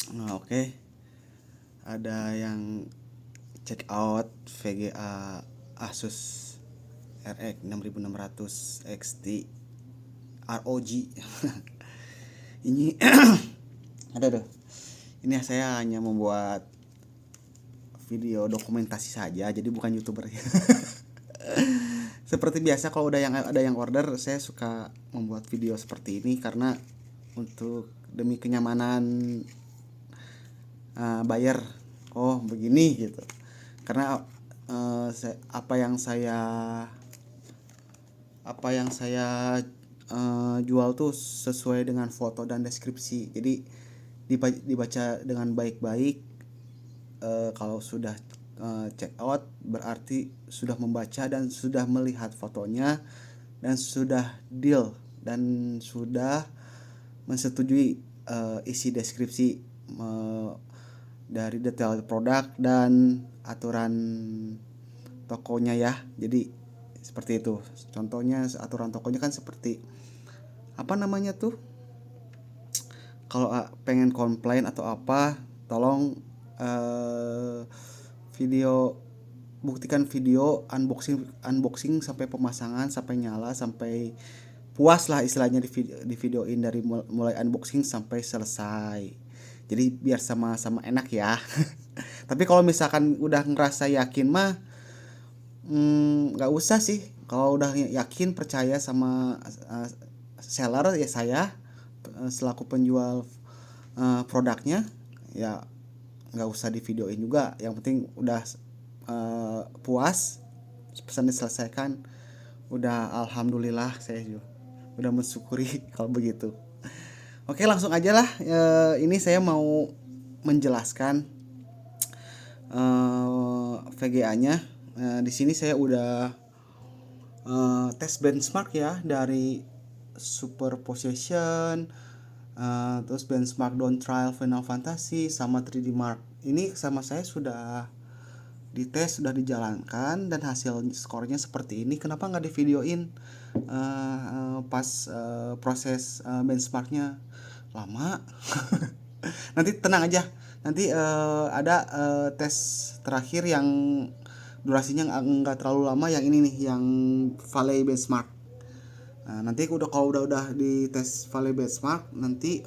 Nah, oke. Ada yang check out VGA Asus RX 6600 XT ROG. Ini ada deh. Ini saya hanya membuat video dokumentasi saja, jadi bukan YouTuber. Seperti biasa kalau ada yang order, saya suka membuat video seperti ini karena untuk demi kenyamanan buyer. Oh, begini gitu. Karena apa yang saya jual tuh sesuai dengan foto dan deskripsi. Jadi dibaca dengan baik-baik. Kalau sudah check out berarti sudah membaca dan sudah melihat fotonya dan sudah deal dan sudah menyetujui isi deskripsi, uh, dari detail produk dan aturan tokonya ya. Jadi seperti itu. Contohnya aturan tokonya kan seperti apa namanya tuh? Kalau pengen komplain atau apa, tolong eh, video buktikan video unboxing unboxing sampai pemasangan, sampai nyala, sampai puas lah istilahnya di videoin dari mulai unboxing sampai selesai. Jadi biar sama-sama enak ya. Tapi kalau misalkan udah ngerasa yakin mah, nggak usah sih. Kalau udah yakin percaya sama seller ya saya, selaku penjual produknya, ya nggak usah di videoin juga. Yang penting udah puas, pesan diselesaikan, udah alhamdulillah saya juga udah mensyukuri kalau begitu. Oke, langsung aja lah. Ini saya mau menjelaskan VGA-nya. Di sini saya udah tes benchmark ya dari Superposition, terus benchmark Down Trial Final Fantasy sama 3D Mark. Ini sama saya sudah dites, sudah dijalankan dan hasil skornya seperti ini. Kenapa nggak di videoin pas proses benchmarknya lama? Nanti tenang aja. Nanti ada tes terakhir yang durasinya nggak terlalu lama, yang ini nih, yang Valley Benchmark. Nah, nanti kalau udah di tes Valley Benchmark nanti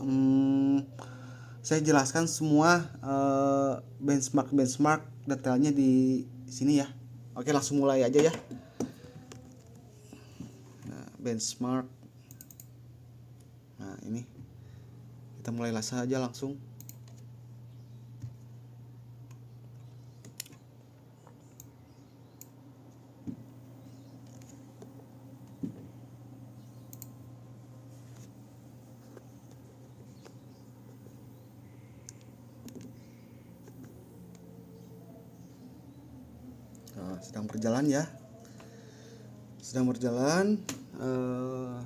saya jelaskan semua benchmark detailnya di sini ya. Oke, langsung mulai aja ya. Nah, benchmark. Nah, ini kita mulai saja langsung. Nah, sedang berjalan ya. Sedang berjalan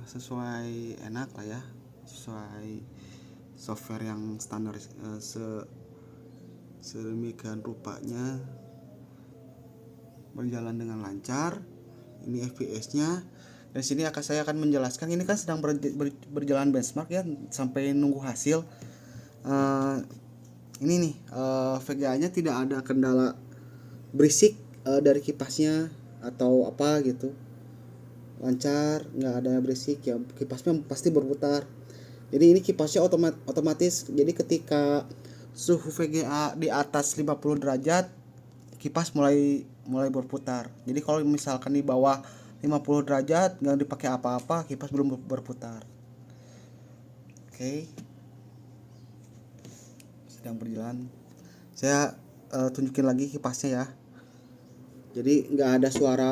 sesuai enak lah ya, sesuai software yang standar, sedemikian rupanya berjalan dengan lancar. Ini FPS-nya. Dan sini saya akan menjelaskan, ini kan sedang berjalan benchmark ya sampai nunggu hasil. Ini nih, VGA-nya tidak ada kendala berisik dari kipasnya atau apa gitu, lancar, nggak ada berisik ya, kipasnya pasti berputar. Jadi ini kipasnya otomatis, jadi ketika suhu VGA di atas 50 derajat kipas mulai mulai berputar. Jadi kalau misalkan di bawah 50 derajat nggak dipakai apa-apa, kipas belum berputar. Oke, sedang berjalan. Saya tunjukin lagi kipasnya ya. Jadi nggak ada suara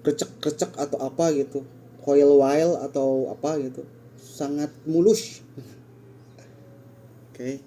krecek-krecek atau apa gitu, coil while atau apa gitu, sangat mulus. Oke.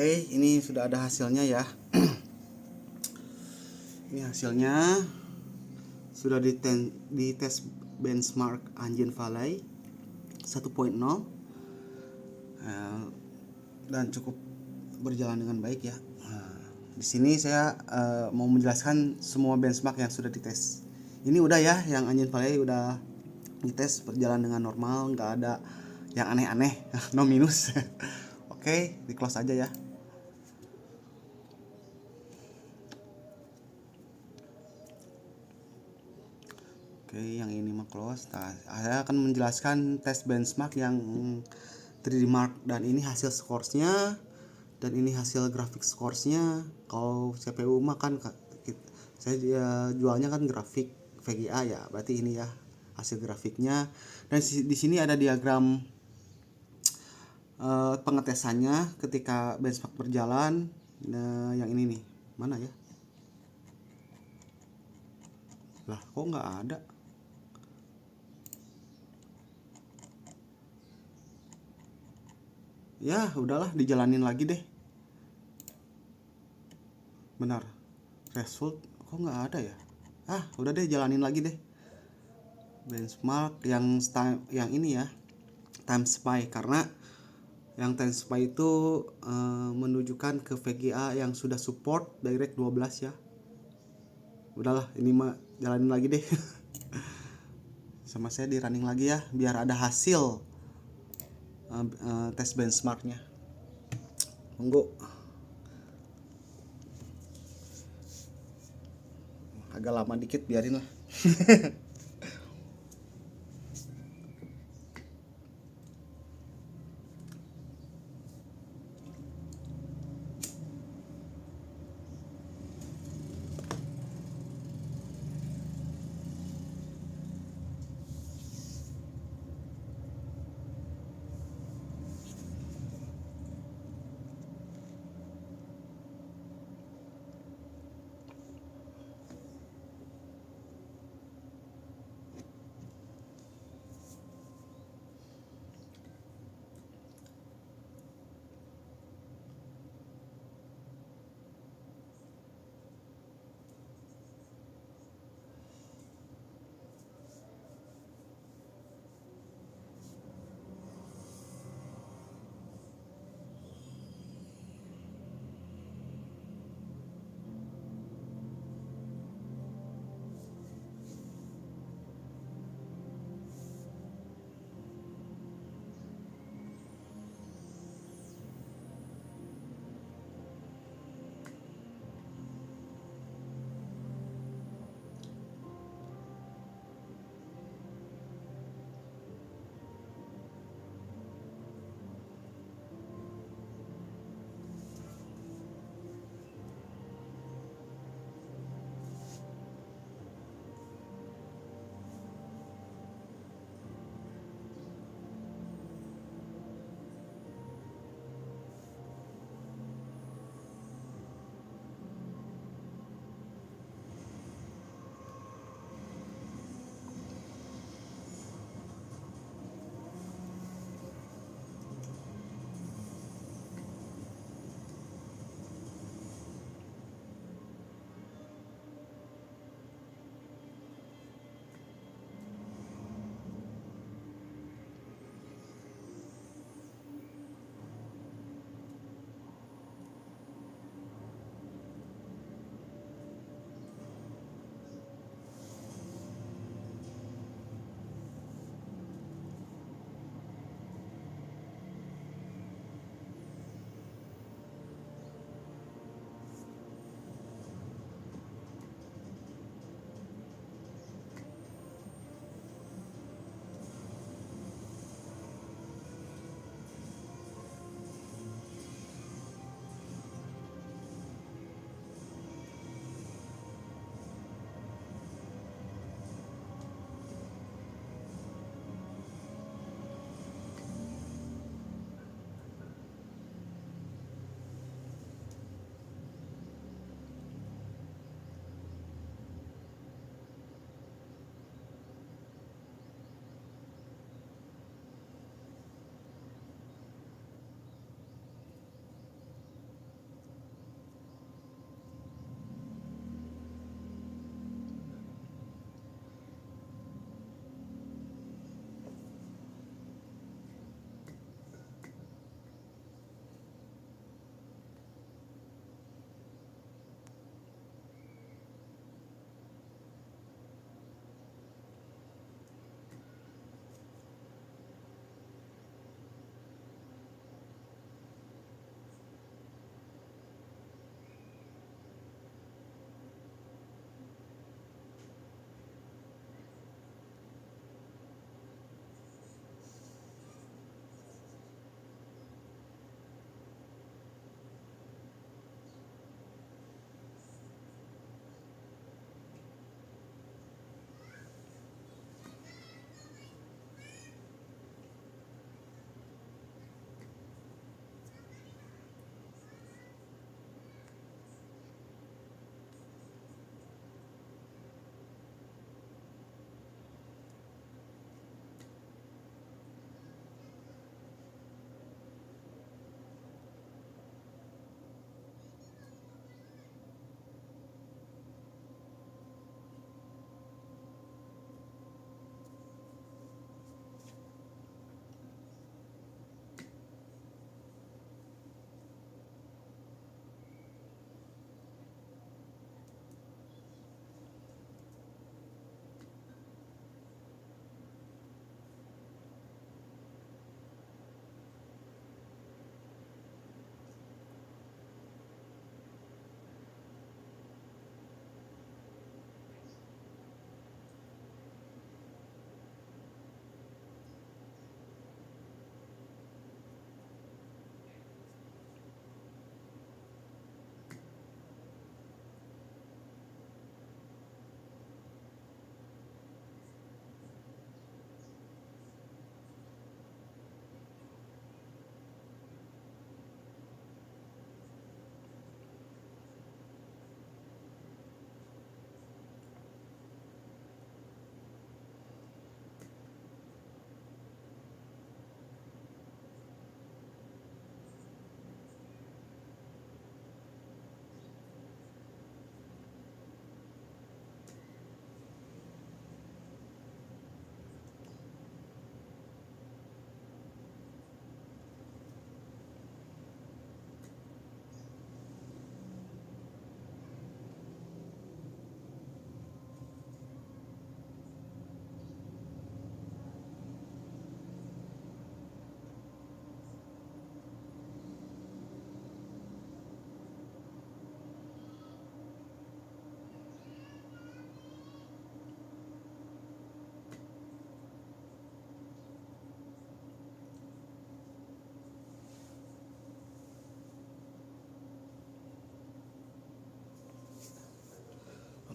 Oke, ini sudah ada hasilnya ya. Ini hasilnya sudah di tes benchmark Anjing Valley 1.0, dan cukup berjalan dengan baik ya. Di sini saya mau menjelaskan semua benchmark yang sudah dites. Ini udah ya, yang Anjing Valley udah dites berjalan dengan normal, nggak ada yang aneh-aneh, no minus. Oke, di close aja ya. Oke, yang ini mah close. Nah, saya akan menjelaskan tes benchmark yang 3D Mark, dan ini hasil scoresnya, dan ini hasil grafik scoresnya. Kalau CPU mah kan saya jualnya kan grafik VGA ya, berarti ini ya hasil grafiknya. Dan di sini ada diagram pengetesannya ketika benchmark berjalan. Nah, yang ini nih, mana ya? Lah, kok nggak ada? Ya udahlah, dijalanin lagi deh. Benar, result kok nggak ada ya? Udah deh, jalanin lagi deh. Benchmark yang ini ya, time spy, karena yang time spy itu menunjukkan ke VGA yang sudah support direct 12 ya. Udahlah, ini mah jalanin lagi deh. Sama saya di running lagi ya, biar ada hasil tes benchmarknya. Monggo. Agak lama dikit, biarin lah.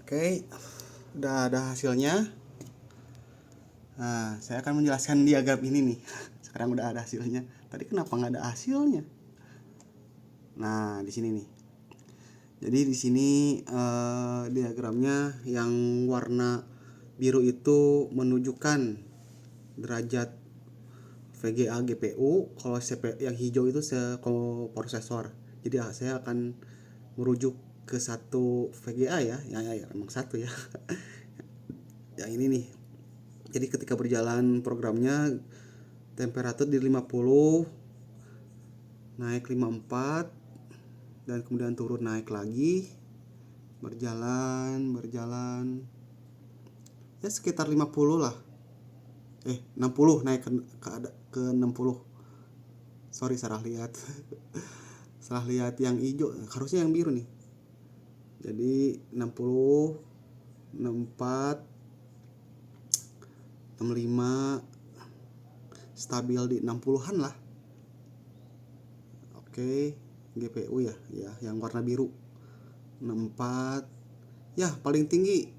Oke, udah ada hasilnya. Nah, saya akan menjelaskan diagram ini nih. Sekarang udah ada hasilnya. Tadi kenapa nggak ada hasilnya? Nah, di sini nih. Jadi di sini diagramnya yang warna biru itu menunjukkan derajat VGA GPU, kalau yang hijau itu prosesor. Jadi saya akan merujuk ke satu VGA ya, emang satu ya. Yang ini nih. Jadi ketika berjalan programnya temperatur di 50, naik 54, dan kemudian turun naik lagi, berjalan ya sekitar 50 lah, 60, naik ke 60. Sorry, salah lihat. Salah lihat yang hijau, harusnya yang biru nih. Jadi 60, 64, 65, stabil di 60-an lah. Oke, GPU ya yang warna biru 64, ya paling tinggi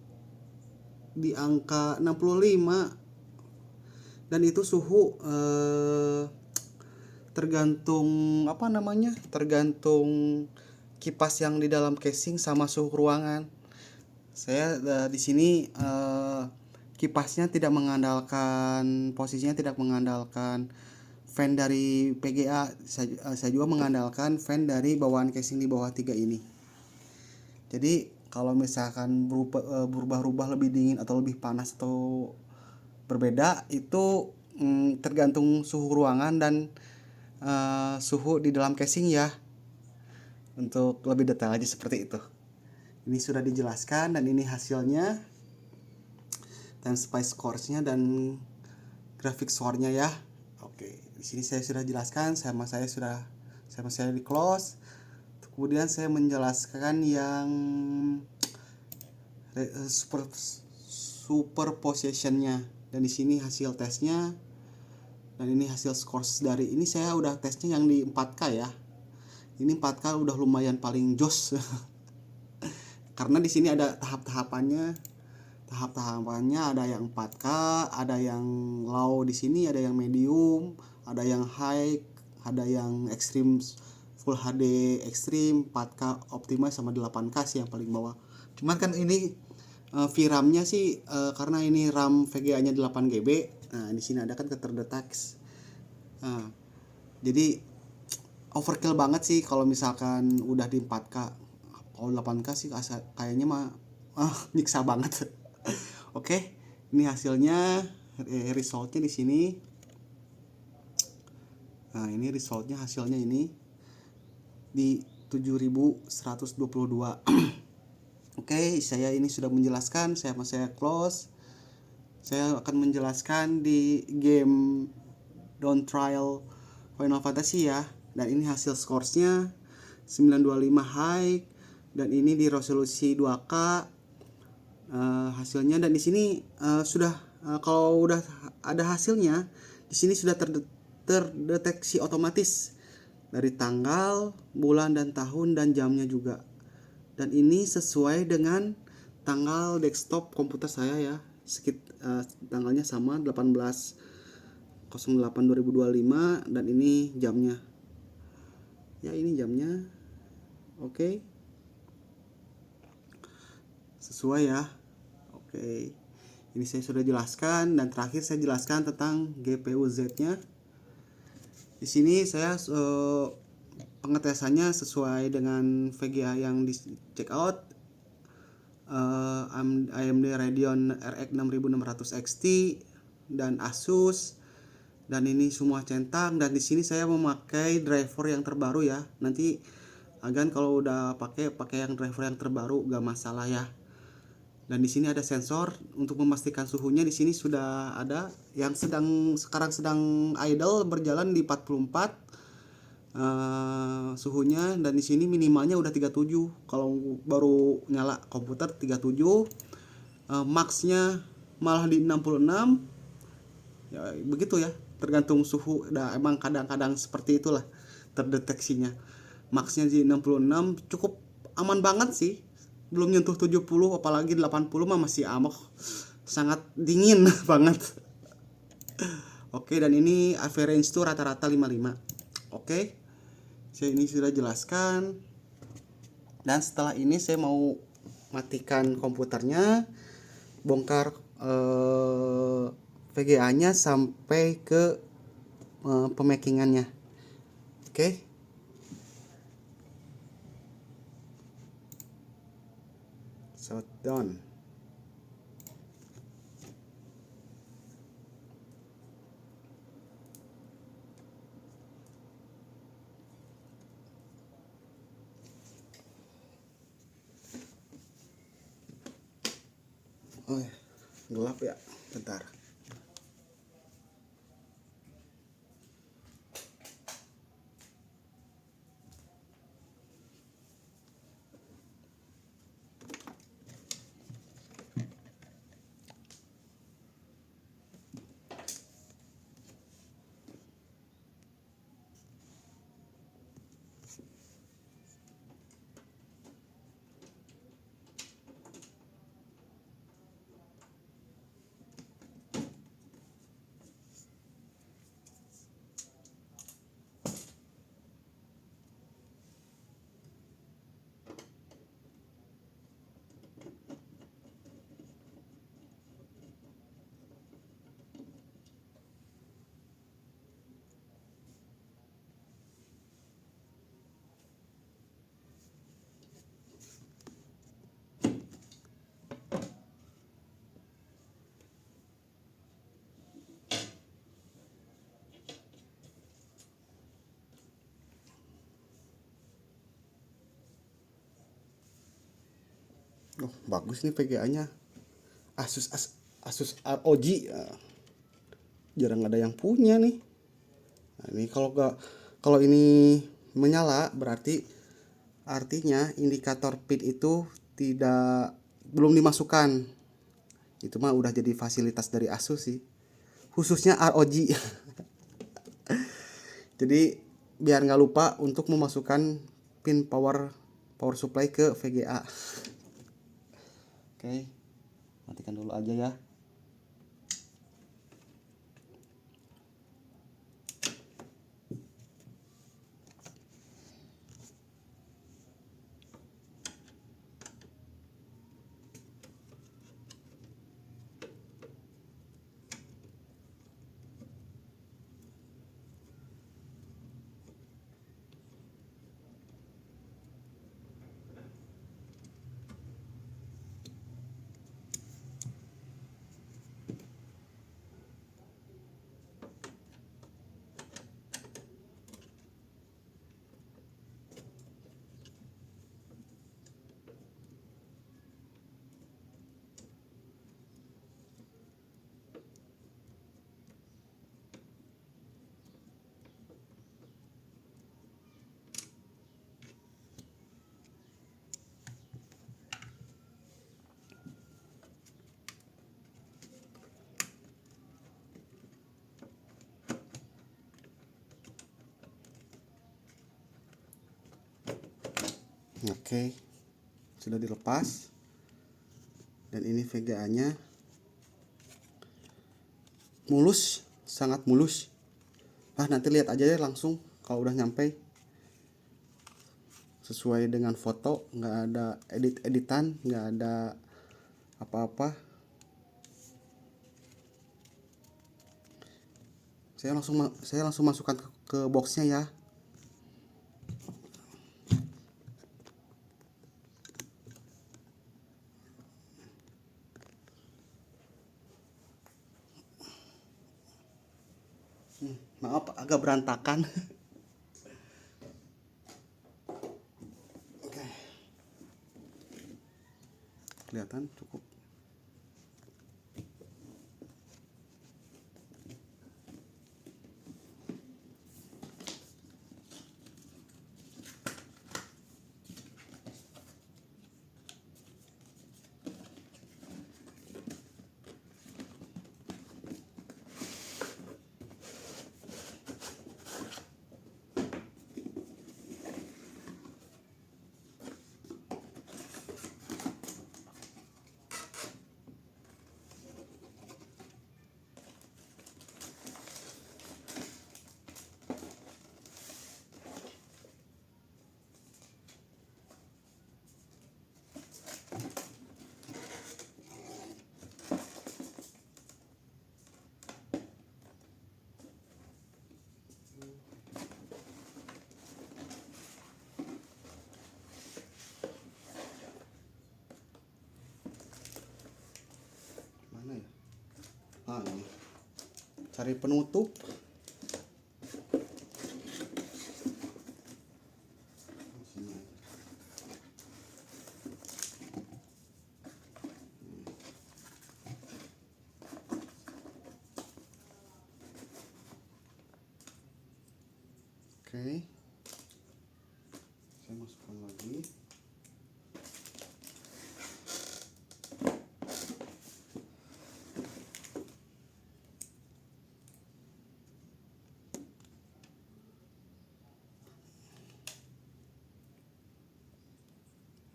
di angka 65. Dan itu suhu tergantung tergantung kipas yang di dalam casing sama suhu ruangan. Saya di sini kipasnya tidak mengandalkan posisinya, tidak mengandalkan fan dari PGA. Saya juga mengandalkan fan dari bawaan casing di bawah 3 ini. Jadi kalau misalkan berubah lebih dingin atau lebih panas atau berbeda, itu tergantung suhu ruangan dan suhu di dalam casing ya. Untuk lebih detail aja seperti itu. Ini sudah dijelaskan dan ini hasilnya, time space course-nya dan grafik score-nya ya. Oke, di sini saya sudah jelaskan, saya di close. Kemudian saya menjelaskan yang superposition-nya, dan di sini hasil tesnya, dan ini hasil scores dari ini. Saya udah tesnya yang di 4K ya. Ini 4K udah lumayan paling jos. Karena di sini ada tahap-tahapannya, ada yang 4K, ada yang low di sini, ada yang medium, ada yang high, ada yang extreme, full HD extreme, 4K optimize, sama 8K sih yang paling bawah. Cuman kan ini VRAM-nya sih karena ini RAM VGA-nya 8GB. Nah, di sini ada kan keterdeteksi. Nah, jadi overkill banget sih kalau misalkan udah di 4K. Kalau 8K sih kayaknya mah nyiksa banget. Oke, ini hasilnya, resultnya di sini. Nah, ini resultnya, hasilnya ini di 7122. Oke, saya ini sudah menjelaskan, saya close. Saya akan menjelaskan di game Don't Trial Final Fantasy ya. Dan ini hasil scoresnya 925 high, dan ini di resolusi 2K hasilnya. Dan di sini sudah kalau udah ada hasilnya, di sini sudah terdeteksi otomatis dari tanggal, bulan dan tahun, dan jamnya juga. Dan ini sesuai dengan tanggal desktop komputer saya ya. Tanggalnya sama 18/08/2025, dan ini jamnya. Ya, ini jamnya. Oke. Sesuai ya. Oke. Ini saya sudah jelaskan, dan terakhir saya jelaskan tentang GPU Z-nya. Di sini saya pengetesannya sesuai dengan VGA yang di check out. AMD Radeon RX 6600 XT dan Asus, dan ini semua centang. Dan di sini saya memakai driver yang terbaru ya. Nanti agan kalau udah pakai yang driver yang terbaru gak masalah ya. Dan di sini ada sensor untuk memastikan suhunya. Di sini sudah ada yang sekarang sedang idle, berjalan di 44 suhunya. Dan di sini minimalnya udah 37. Kalau baru nyala komputer 37, maxnya malah di 66. Ya begitu ya, tergantung suhu. Emang kadang-kadang seperti itulah terdeteksinya. Maxnya di 66 cukup aman banget sih. belum nyentuh 70, apalagi 80 mah masih amok, sangat dingin banget. Oke, dan ini average itu rata-rata 55. Oke, saya ini sudah jelaskan. Dan setelah ini saya mau matikan komputernya, bongkar VGA-nya sampai ke pemakingannya. Oke. Shutdown. Oh, gelap ya. Bentar. Oh, bagus nih VGA-nya. Asus Asus ROG. Jarang ada yang punya nih. Nah, ini kalau ini menyala berarti artinya indikator pin itu belum dimasukkan. Itu mah udah jadi fasilitas dari Asus sih. Khususnya ROG. Jadi biar nggak lupa untuk memasukkan pin power supply ke VGA. Oke, matikan dulu aja ya. Oke, sudah dilepas. Dan ini VGA-nya mulus, sangat mulus. Nanti lihat aja ya langsung kalau udah nyampe. Sesuai dengan foto, nggak ada editan, nggak ada apa-apa. Saya langsung masukkan ke boxnya ya. Maaf agak berantakan. Oke. Kelihatan cukup. Nah, ini cari penutup. Sini aja. Oke, saya masukkan lagi.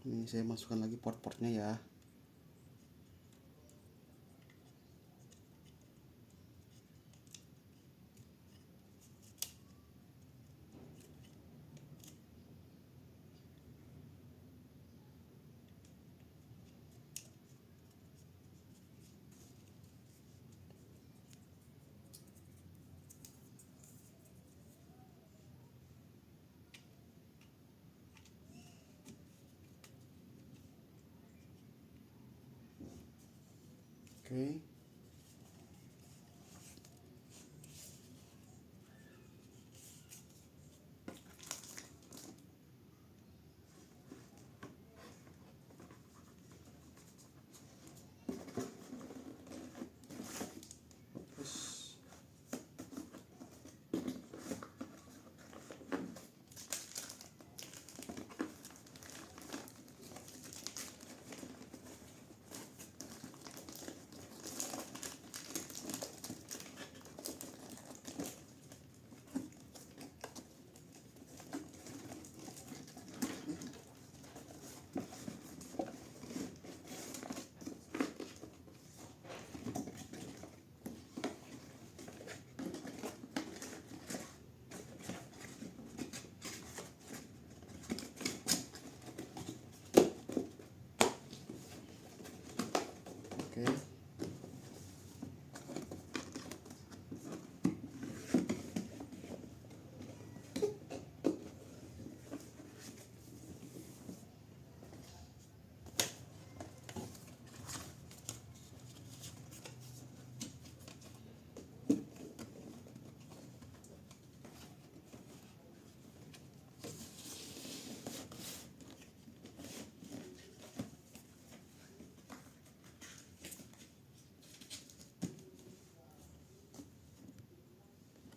Ini saya masukkan lagi port-portnya ya. Oke. Terus oke.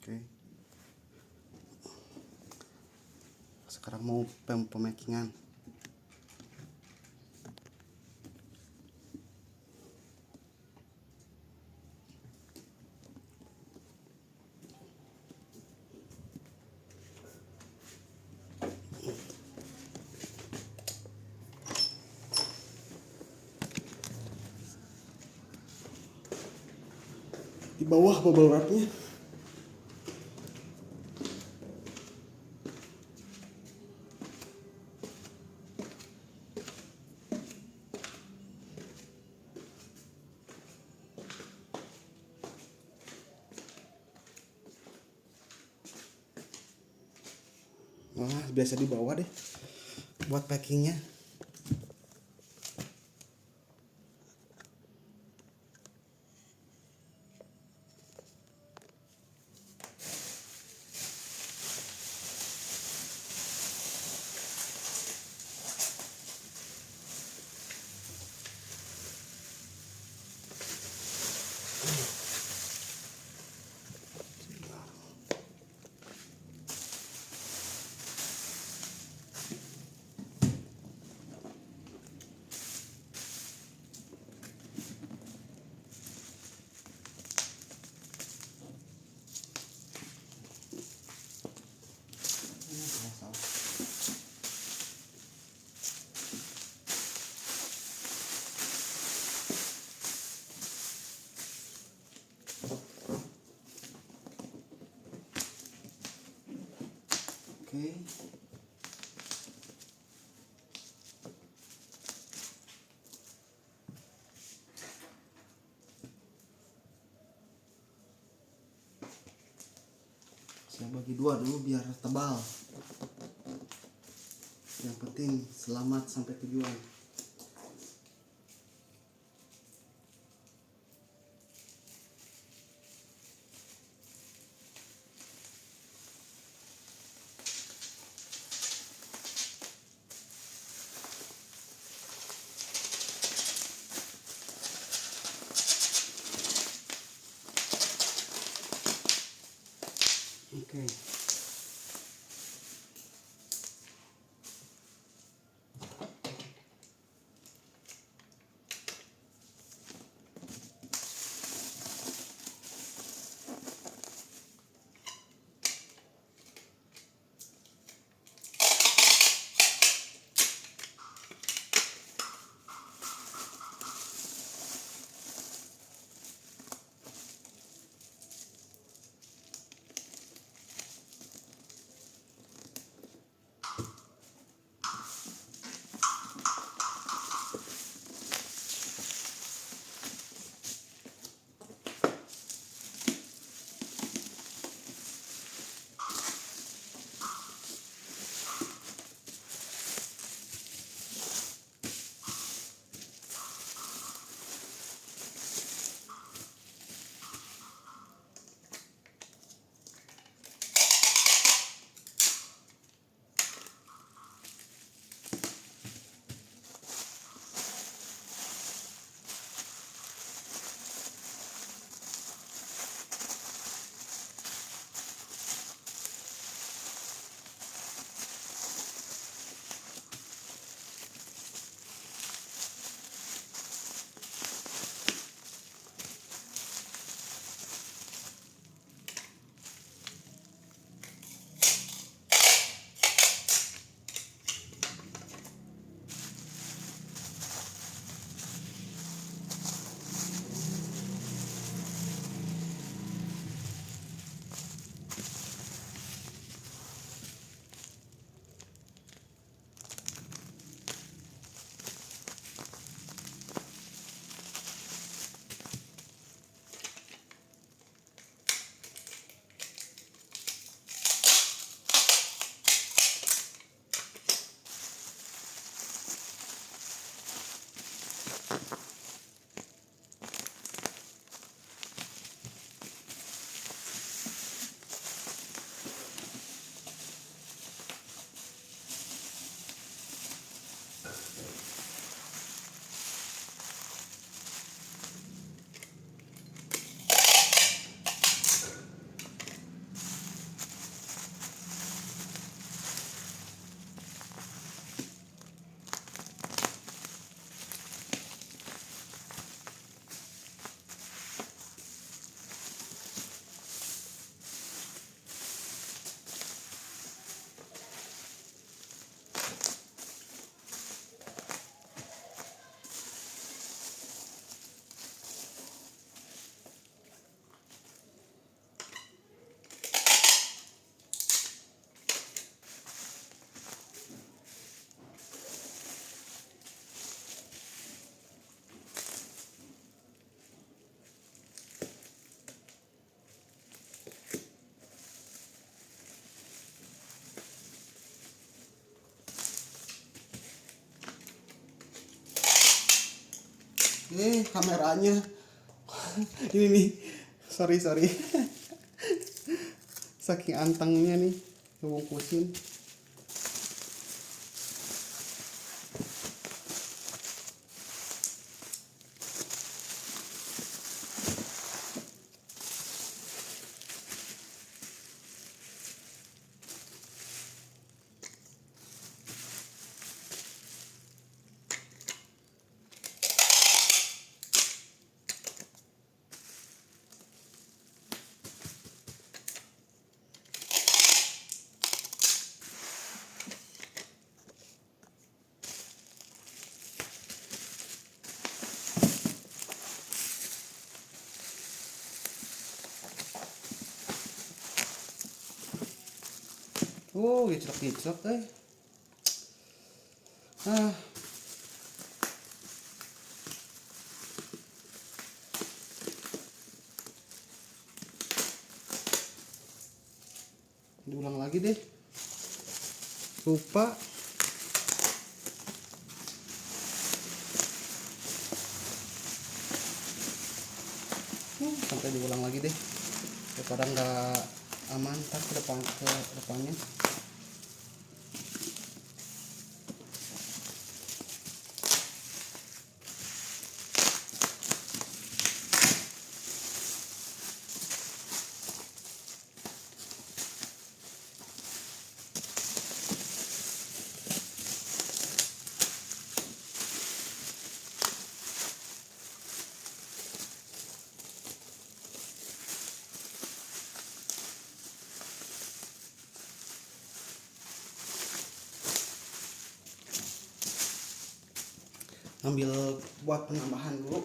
Oke. Sekarang mau pemakingan. Di bawah bubble wrapnya. Wah, biasa di bawah deh buat packingnya. Oke. Saya bagi dua dulu biar tebal. Yang penting selamat sampai tujuan. Oke. Kameranya ini nih, sorry saking antengnya nih ngebungkusin. Oh, giclok diulang lagi deh, lupa. Sampai diulang lagi deh daripada nggak aman ntar ke depannya. ambil buat penambahan dulu.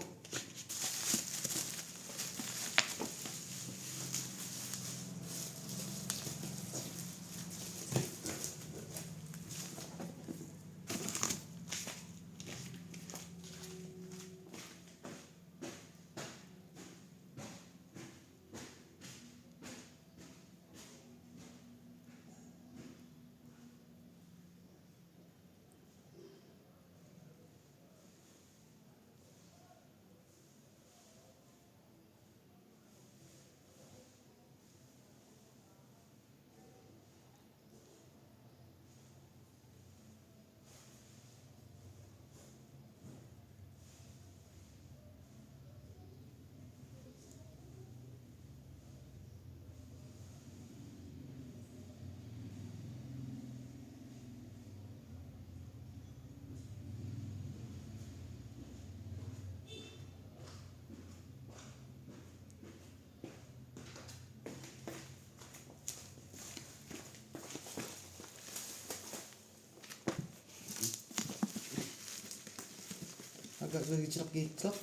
Agak gejlok-gejlok.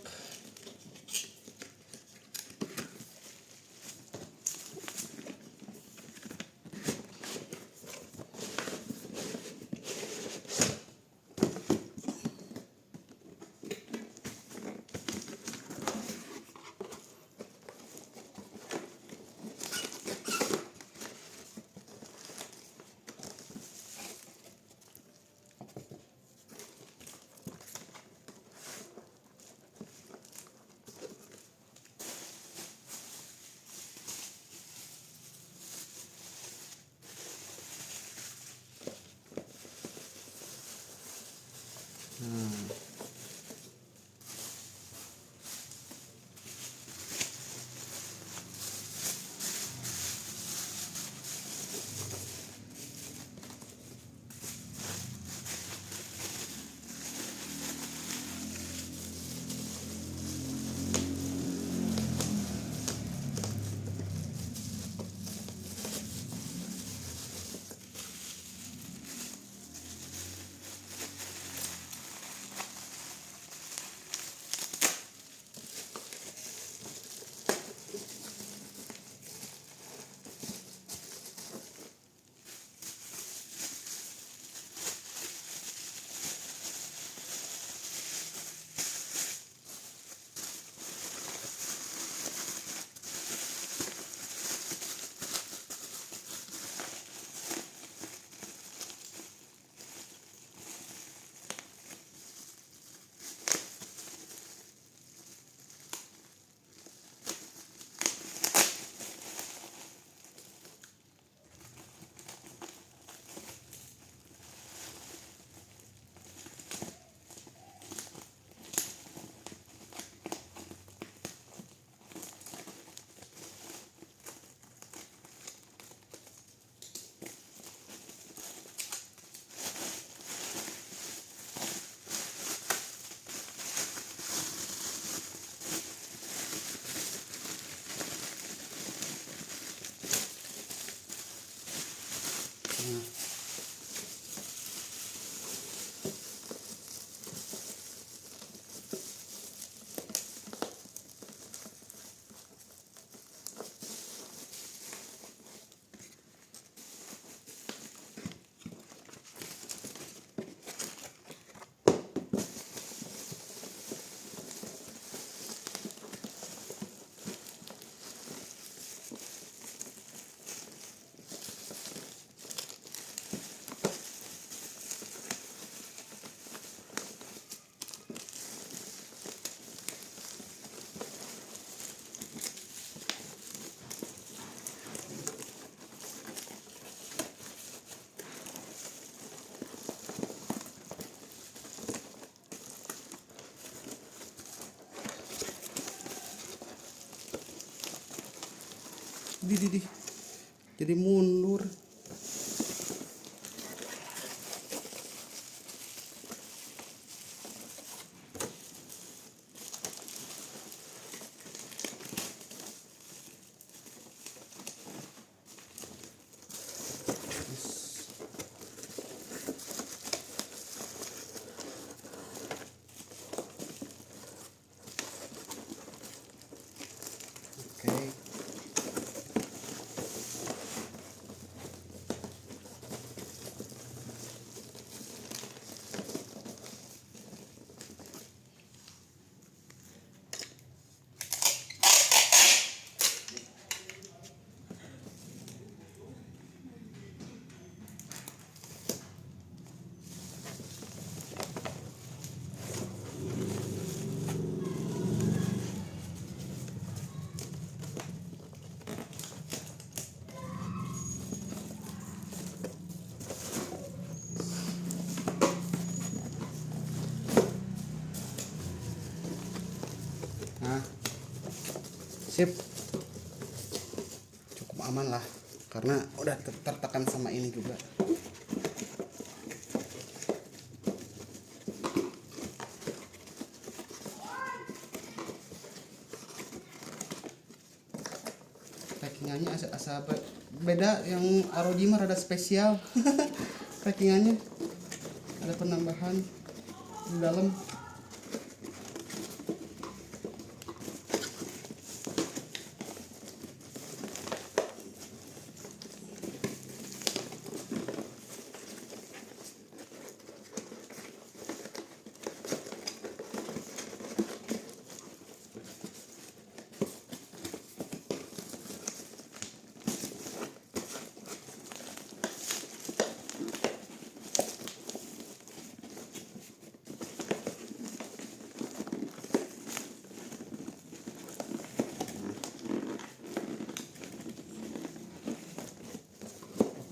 Di jadi mundur. aman lah karena udah tertekan sama ini juga. Packingannya asa beda, yang ROG mah rada spesial. Packingannya ada penambahan di dalam.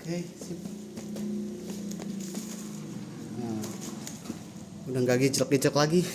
Oke, sip. Nah, udah nggak giclek-giclek lagi.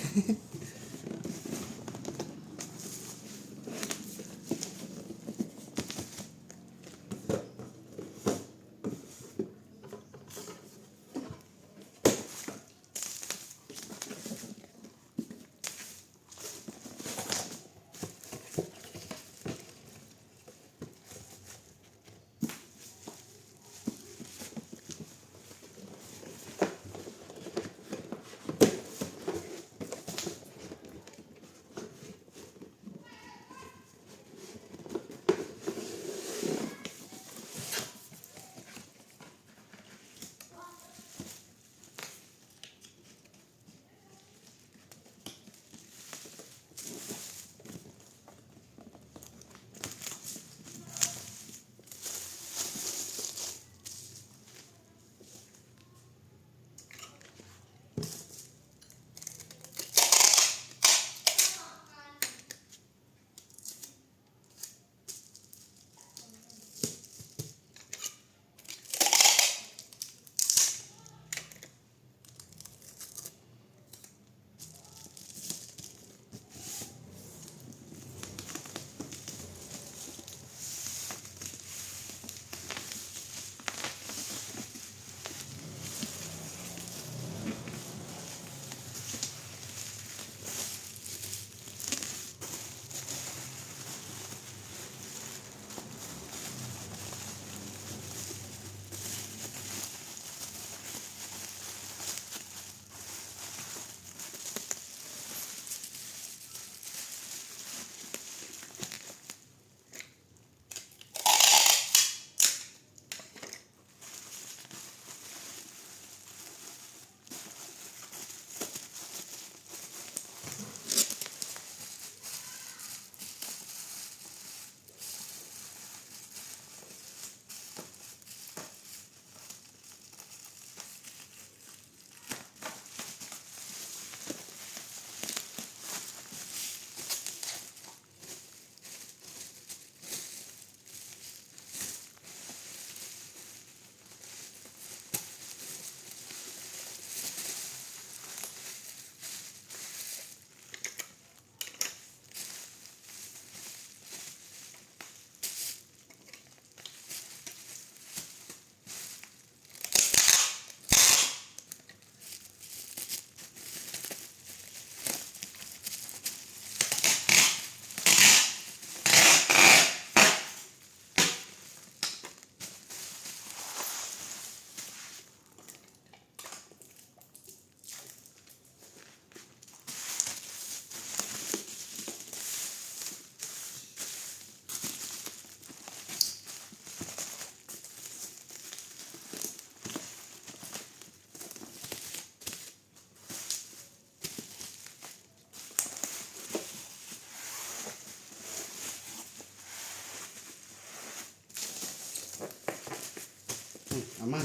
Aman.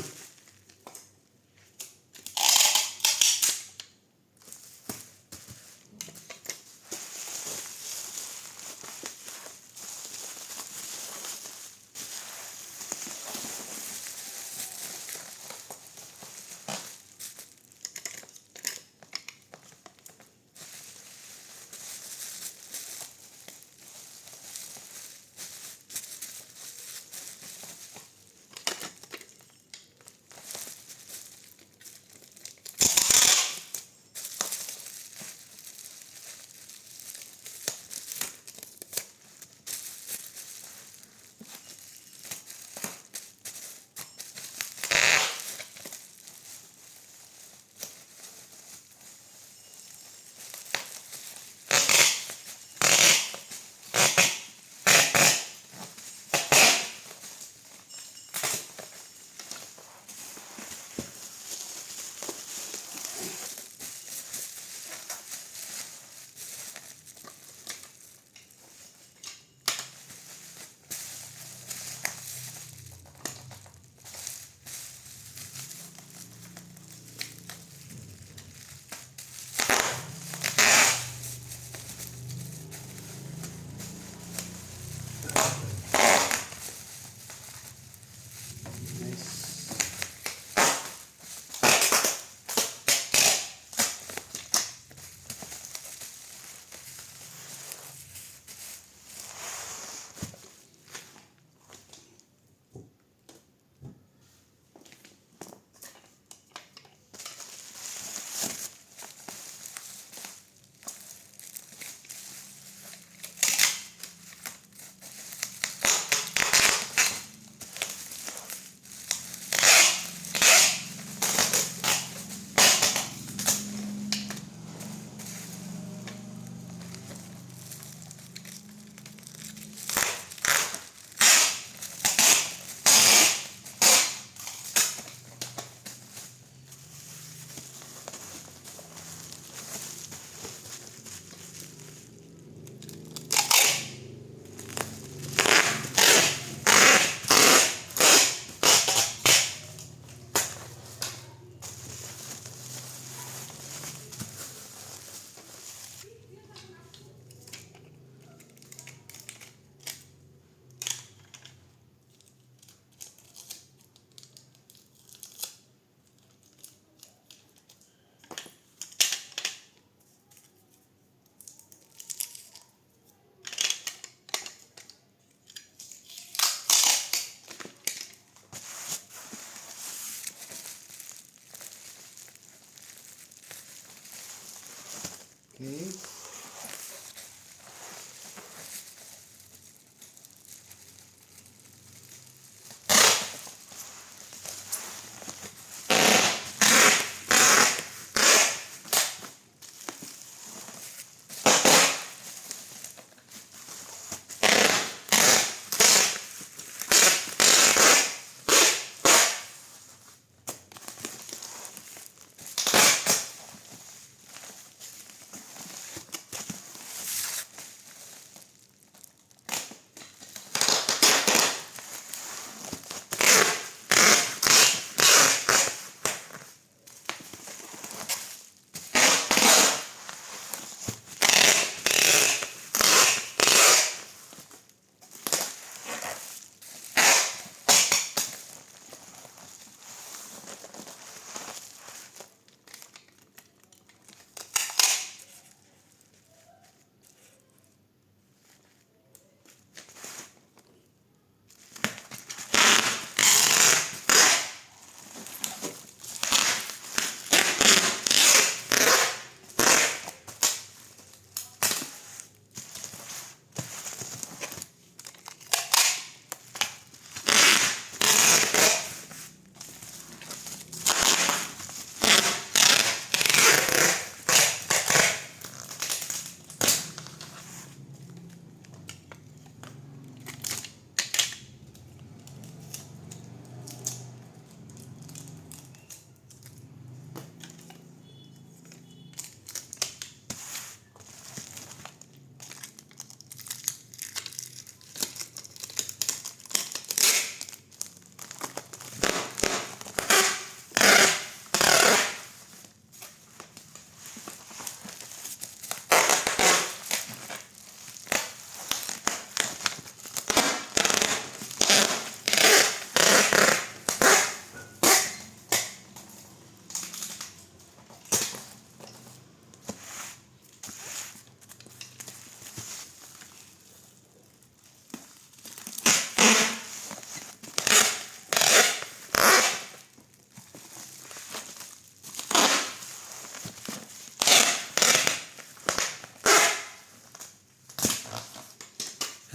Oke.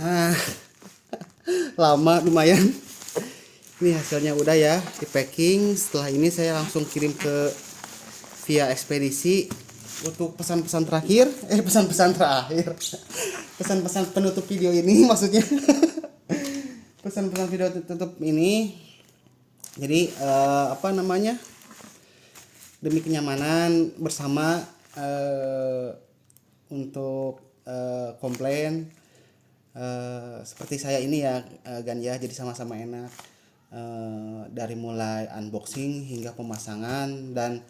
Nah, lama lumayan. Ini hasilnya udah ya, di packing. Setelah ini saya langsung kirim ke via ekspedisi untuk pesan-pesan terakhir. Pesan-pesan terakhir. Pesan-pesan penutup video ini maksudnya. Pesan-pesan video tutup ini. Jadi apa namanya? Demi kenyamanan bersama untuk komplain seperti saya ini ya, Gan ya, jadi sama-sama enak. Dari mulai unboxing hingga pemasangan dan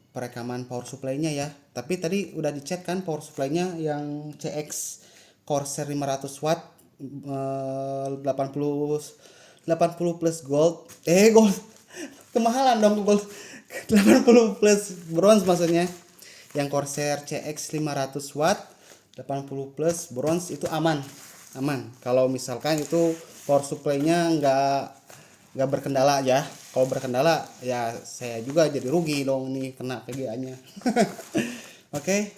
perekaman power supply-nya ya. Tapi tadi udah dicek kan power supply-nya yang CX Corsair 500 watt 80 plus gold. Gold. Kemahalan dong gold. 80 plus bronze maksudnya. Yang Corsair CX 500 watt 80 plus bronze itu aman. Kalau misalkan itu power supply-nya nggak berkendala ya. Kalau berkendala ya saya juga jadi rugi dong nih, kena PGA-nya. Oke.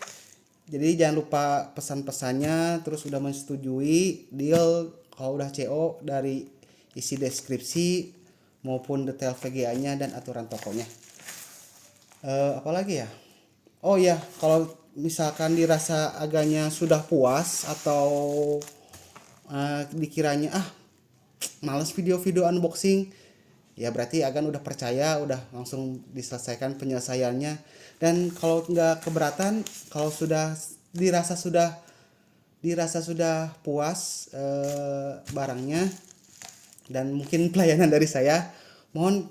Jadi jangan lupa pesan-pesannya, terus udah menyetujui deal. Kalau udah CO, dari isi deskripsi maupun detail VGA-nya dan aturan tokonya. Apalagi ya? Oh ya, kalau misalkan dirasa agaknya sudah puas atau dikiranya males video-video unboxing, ya berarti Agan udah percaya, udah langsung diselesaikan penyelesaiannya. Dan kalau nggak keberatan, kalau dirasa sudah puas barangnya dan mungkin pelayanan dari saya, mohon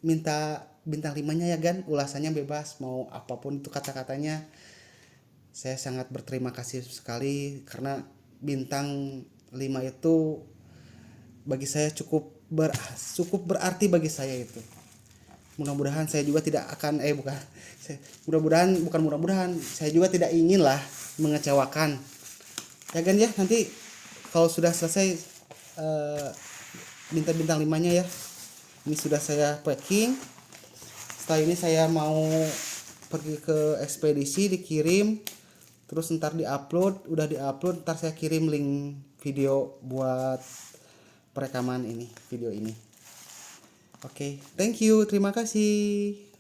minta bintang 5-nya ya Gan. Ulasannya bebas, mau apapun itu kata-katanya. Saya sangat berterima kasih sekali karena bintang 5 itu bagi saya cukup berarti bagi saya itu. Mudah-mudahan saya juga tidak akan mudah-mudahan saya juga tidak ingin lah mengecewakan ya Gan ya. Nanti kalau sudah selesai minta bintang 5-nya ya. Ini sudah saya packing. Setelah ini saya mau pergi ke ekspedisi, dikirim, terus ntar diupload, udah diupload ntar saya kirim link video buat perekaman ini, video ini. Oke, thank you, terima kasih.